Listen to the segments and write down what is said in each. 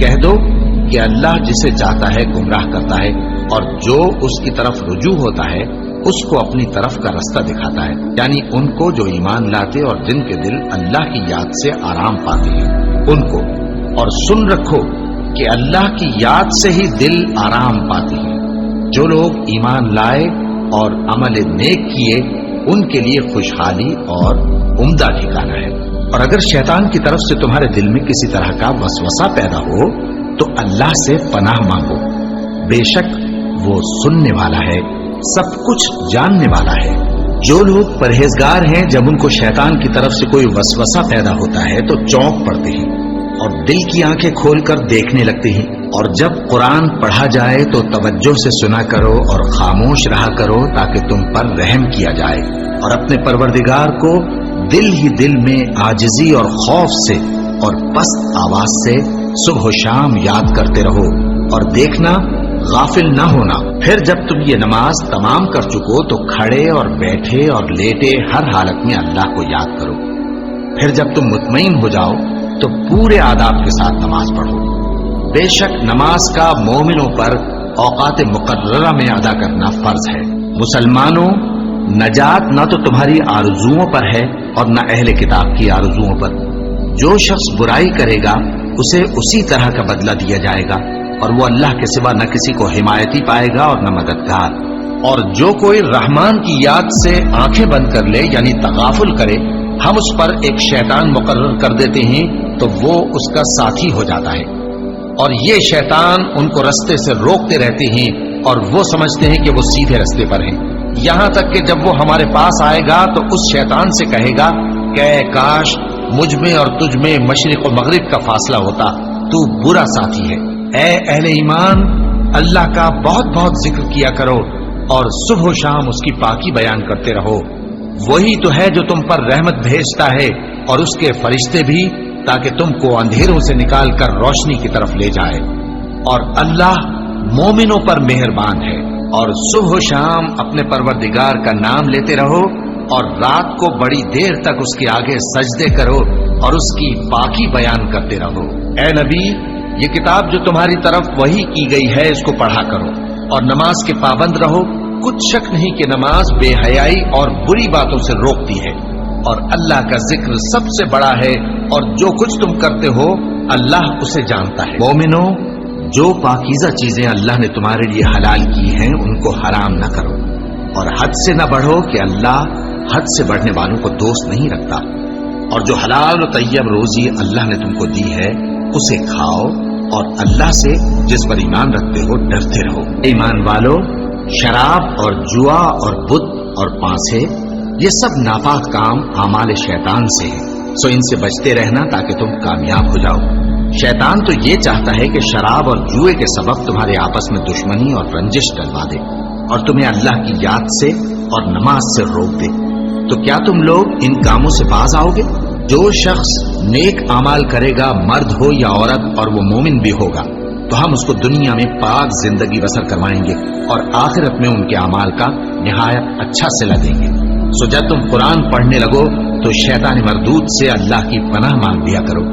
کہہ دو کہ اللہ جسے چاہتا ہے گمراہ کرتا ہے اور جو اس کی طرف رجوع ہوتا ہے اس کو اپنی طرف کا رستہ دکھاتا ہے، یعنی ان کو جو ایمان لاتے اور جن کے دل اللہ کی یاد سے آرام پاتے ہیں ان کو۔ اور سن رکھو کہ اللہ کی یاد سے ہی دل آرام پاتے ہیں۔ جو لوگ ایمان لائے اور عمل نیک کیے ان کے لیے خوشحالی اور عمدہ ٹھکانہ ہے۔ اور اگر شیطان کی طرف سے تمہارے دل میں کسی طرح کا وسوسہ پیدا ہو تو اللہ سے پناہ مانگو، بے شک وہ سننے والا ہے، سب کچھ جاننے والا ہے۔ جو لوگ پرہیزگار ہیں جب ان کو شیطان کی طرف سے کوئی وسوسہ پیدا ہوتا ہے تو چونک پڑتے ہیں اور دل کی آنکھیں کھول کر دیکھنے لگتے ہیں، اور جب قرآن پڑھا جائے تو توجہ سے سنا کرو اور خاموش رہا کرو تاکہ تم پر رحم کیا جائے، اور اپنے پروردگار کو دل ہی دل میں عاجزی اور خوف سے اور پست آواز سے صبح و شام یاد کرتے رہو، اور دیکھنا غافل نہ ہونا۔ پھر جب تم یہ نماز تمام کر چکو تو کھڑے اور بیٹھے اور لیٹے ہر حالت میں اللہ کو یاد کرو۔ پھر جب تم مطمئن ہو جاؤ تو پورے آداب کے ساتھ نماز پڑھو۔ بے شک نماز کا مومنوں پر اوقات مقررہ میں ادا کرنا فرض ہے۔ مسلمانوں، نجات نہ تو تمہاری آرزوؤں پر ہے اور نہ اہل کتاب کی آرزوؤں پر۔ جو شخص برائی کرے گا اسے اسی طرح کا بدلہ دیا جائے گا، اور وہ اللہ کے سوا نہ کسی کو حمایتی پائے گا اور نہ مددگار۔ اور جو کوئی رحمان کی یاد سے آنکھیں بند کر لے یعنی تغافل کرے، ہم اس پر ایک شیطان مقرر کر دیتے ہیں تو وہ اس کا ساتھی ہو جاتا ہے، اور یہ شیطان ان کو رستے سے روکتے رہتے ہیں اور وہ سمجھتے ہیں کہ وہ سیدھے رستے پر ہیں، یہاں تک کہ جب وہ ہمارے پاس آئے گا تو اس شیطان سے کہے گا کہ کاش مجھ میں اور تجھ میں مشرق و مغرب کا فاصلہ ہوتا، تو برا ساتھی ہے۔ اے اہل ایمان، اللہ کا بہت بہت ذکر کیا کرو اور صبح و شام اس کی پاکی بیان کرتے رہو، وہی تو ہے جو تم پر رحمت بھیجتا ہے اور اس کے فرشتے بھی، تاکہ تم کو اندھیروں سے نکال کر روشنی کی طرف لے جائے۔ اور اللہ مومنوں پر مہربان ہے۔ اور صبح و شام اپنے پروردگار کا نام لیتے رہو اور رات کو بڑی دیر تک اس کے آگے سجدے کرو اور اس کی پاکی بیان کرتے رہو۔ اے نبی، یہ کتاب جو تمہاری طرف وحی کی گئی ہے اس کو پڑھا کرو اور نماز کے پابند رہو۔ کچھ شک نہیں کہ نماز بے حیائی اور بری باتوں سے روکتی ہے، اور اللہ کا ذکر سب سے بڑا ہے، اور جو کچھ تم کرتے ہو اللہ اسے جانتا ہے۔ مومنو، جو پاکیزہ چیزیں اللہ نے تمہارے لیے حلال کی ہیں ان کو حرام نہ کرو، اور حد سے نہ بڑھو کہ اللہ حد سے بڑھنے والوں کو دوست نہیں رکھتا، اور جو حلال و طیب روزی اللہ نے تم کو دی ہے اسے کھاؤ، اور اللہ سے جس پر ایمان رکھتے ہو ڈرتے رہو۔ ایمان والو، شراب اور جوا اور بت اور پانسے یہ سب ناپاک کام اعمال شیطان سے ہیں، سو ان سے بچتے رہنا تاکہ تم کامیاب ہو جاؤ۔ شیطان تو یہ چاہتا ہے کہ شراب اور جوئے کے سبب تمہارے آپس میں دشمنی اور رنجش ڈلوا دے اور تمہیں اللہ کی یاد سے اور نماز سے روک دے۔ تو کیا تم لوگ ان کاموں سے باز آؤ گے؟ جو شخص نیک اعمال کرے گا، مرد ہو یا عورت، اور وہ مومن بھی ہوگا، تو ہم اس کو دنیا میں پاک زندگی بسر کروائیں گے اور آخرت میں ان کے اعمال کا نہایت اچھا صلہ دیں گے۔ سو جب تم قرآن پڑھنے لگو تو شیطان مردود سے اللہ کی پناہ مانگ لیا کرو۔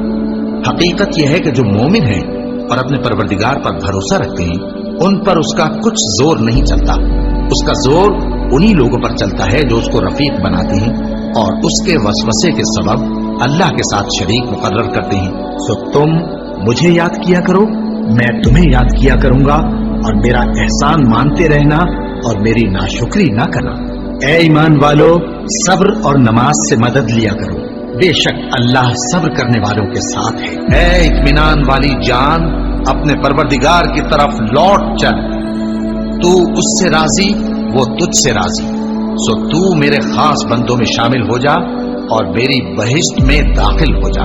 حقیقت یہ ہے کہ جو مومن ہیں اور اپنے پروردگار پر بھروسہ رکھتے ہیں ان پر اس کا کچھ زور نہیں چلتا، اس کا زور انہی لوگوں پر چلتا ہے جو اس کو رفیق بناتے ہیں اور اس کے وسوسے کے سبب اللہ کے ساتھ شریک مقرر کرتے ہیں۔ سو تم مجھے یاد کیا کرو، میں تمہیں یاد کیا کروں گا، اور میرا احسان مانتے رہنا اور میری ناشکری نہ کرنا۔ اے ایمان والو، صبر اور نماز سے مدد لیا کرو، بے شک اللہ صبر کرنے والوں کے ساتھ ہے۔ اے اطمینان والی جان، اپنے پروردگار کی طرف لوٹ چل، تو اس سے راضی وہ تجھ سے راضی، سو تو میرے خاص بندوں میں شامل ہو جا اور میری بہشت میں داخل ہو جا۔